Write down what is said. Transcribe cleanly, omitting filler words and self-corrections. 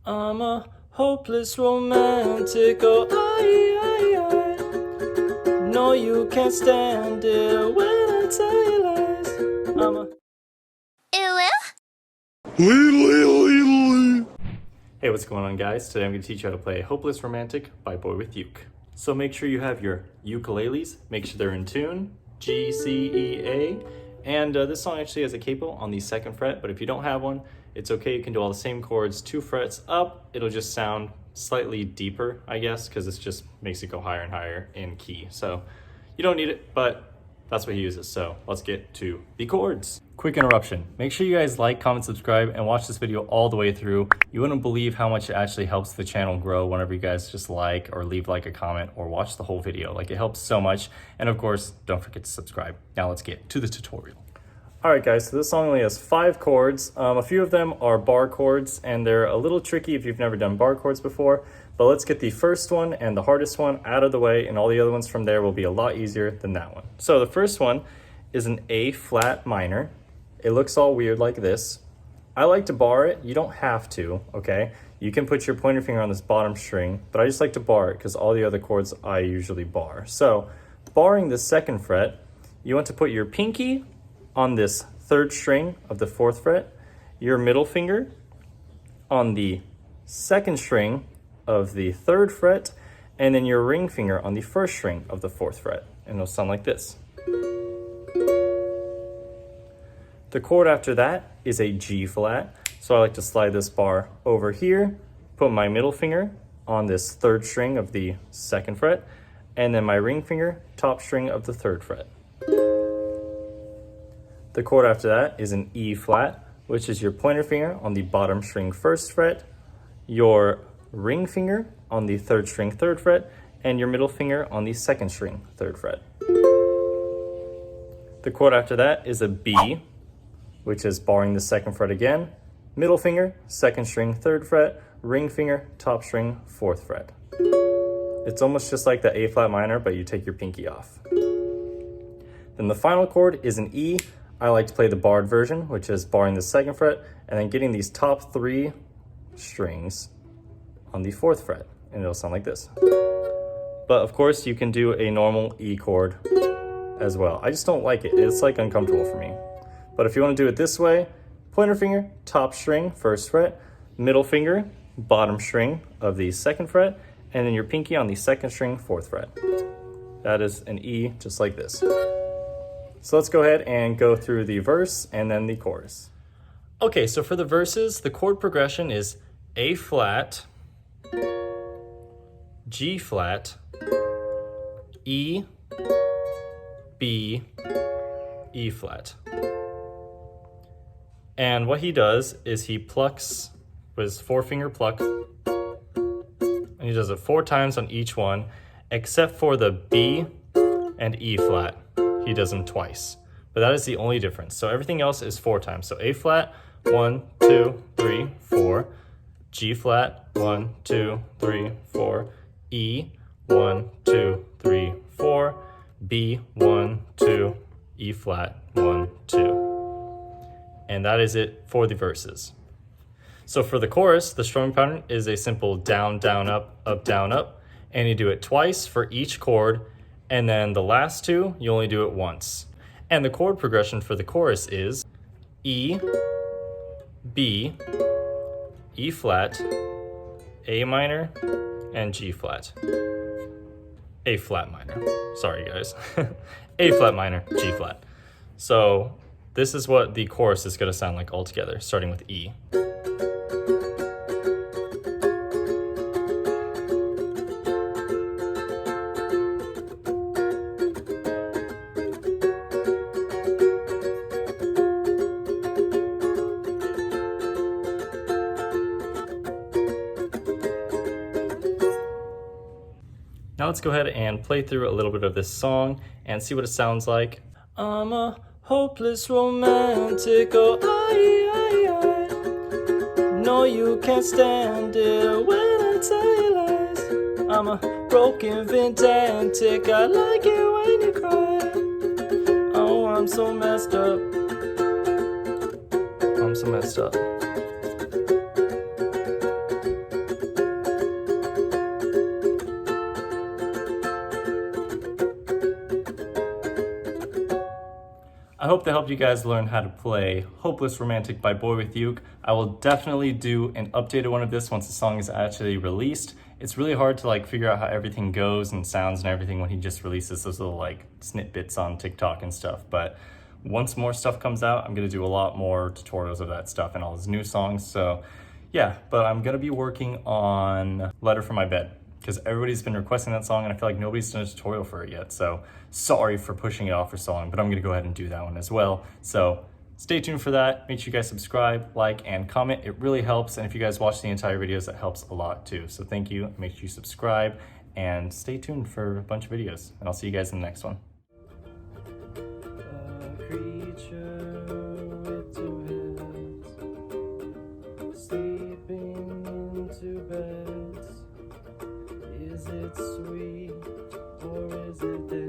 I'm a hopeless romantic, oh I know you can't stand it when I tell you lies. I'm a Hey, what's going on, guys? Today I'm going to teach you how to play Hopeless Romantic by Boywithuke. So make sure you have your ukuleles, make sure they're in tune, G, C, E, A, and this song actually has a capo on the 2nd fret, but if you don't have one, it's okay, you can do all the same chords, 2 frets up, it'll just sound slightly deeper, I guess, because this just makes it go higher and higher in key. So you don't need it, but that's what he uses. So let's get to the chords. Quick interruption. Make sure you guys like, comment, subscribe, and watch this video all the way through. You wouldn't believe how much it actually helps the channel grow whenever you guys just like or leave like a comment or watch the whole video. Like, it helps so much. And of course, don't forget to subscribe. Now let's get to the tutorial. All right, guys, so this song only has 5 chords. A few of them are bar chords, and they're a little tricky if you've never done bar chords before. But let's get the first one and the hardest one out of the way, and all the other ones from there will be a lot easier than that one. So the first one is an A flat minor. It looks all weird like this. I like to bar it. You don't have to, okay? You can put your pointer finger on this bottom string, but I just like to bar it because all the other chords I usually bar. So barring the 2nd fret, you want to put your pinky on this 3rd string of the 4th fret, your middle finger on the 2nd string of the 3rd fret, and then your ring finger on the 1st string of the 4th fret. And it'll sound like this. The chord after that is a G flat. So I like to slide this bar over here, put my middle finger on this 3rd string of the 2nd fret, and then my ring finger, top string of the 3rd fret. The chord after that is an E flat, which is your pointer finger on the bottom string 1st fret, your ring finger on the 3rd string 3rd fret, and your middle finger on the 2nd string 3rd fret. The chord after that is a B, which is barring the 2nd fret again, middle finger, 2nd string 3rd fret, ring finger, top string 4th fret. It's almost just like the A flat minor, but you take your pinky off. Then the final chord is an E. I like to play the barred version, which is barring the 2nd fret, and then getting these top 3 strings on the 4th fret, and it'll sound like this. But of course, you can do a normal E chord as well. I just don't like it. It's like uncomfortable for me. But if you want to do it this way, pointer finger, top string, 1st fret, middle finger, bottom string of the 2nd fret, and then your pinky on the 2nd string, 4th fret. That is an E just like this. So let's go ahead and go through the verse and then the chorus. Okay, so for the verses, the chord progression is A flat, G flat, E, B, E flat. And what he does is he plucks with his 4-finger pluck, and he does it 4 times on each one, except for the B and E flat. He does them twice, but that is the only difference. So everything else is 4 times. So A flat, 1, 2, 3, 4. G flat, 1, 2, 3, 4. E, 1, 2, 3, 4. B, 1, 2. E flat, 1, 2. And that is it for the verses. So for the chorus, the strumming pattern is a simple down, down, up, down, up. And you do it twice for each chord. And then the last 2, you only do it once. And the chord progression for the chorus is E, B, E flat, A minor, and G flat. A flat minor. Sorry, guys. A flat minor, G flat. So this is what the chorus is going to sound like all together, starting with E. Now let's go ahead and play through a little bit of this song and see what it sounds like. I'm a hopeless romantic, oh I know you can't stand it when I tell you lies. I'm a broken pedantic, I like it when you cry. Oh, I'm so messed up. I'm so messed up. hope that helped you guys learn how to play Hopeless Romantic by Boywithuke. I will definitely do an updated one of this once the song is actually released. It's really hard to like figure out how everything goes and sounds and everything when he just releases those little like snippets on TikTok and stuff. But once more stuff comes out, I'm gonna do a lot more tutorials of that stuff and all his new songs. So yeah, but I'm gonna be working on Letter from My Bed, because everybody's been requesting that song and I feel like nobody's done a tutorial for it yet. So sorry for pushing it off for so long, but I'm gonna go ahead and do that one as well. So stay tuned for that. Make sure you guys subscribe, like, and comment. It really helps. And if you guys watch the entire videos, that helps a lot too. So thank you. Make sure you subscribe and stay tuned for a bunch of videos. And I'll see you guys in the next one. A creature with two heads, sleeping into beds. Is it sweet or is it dead?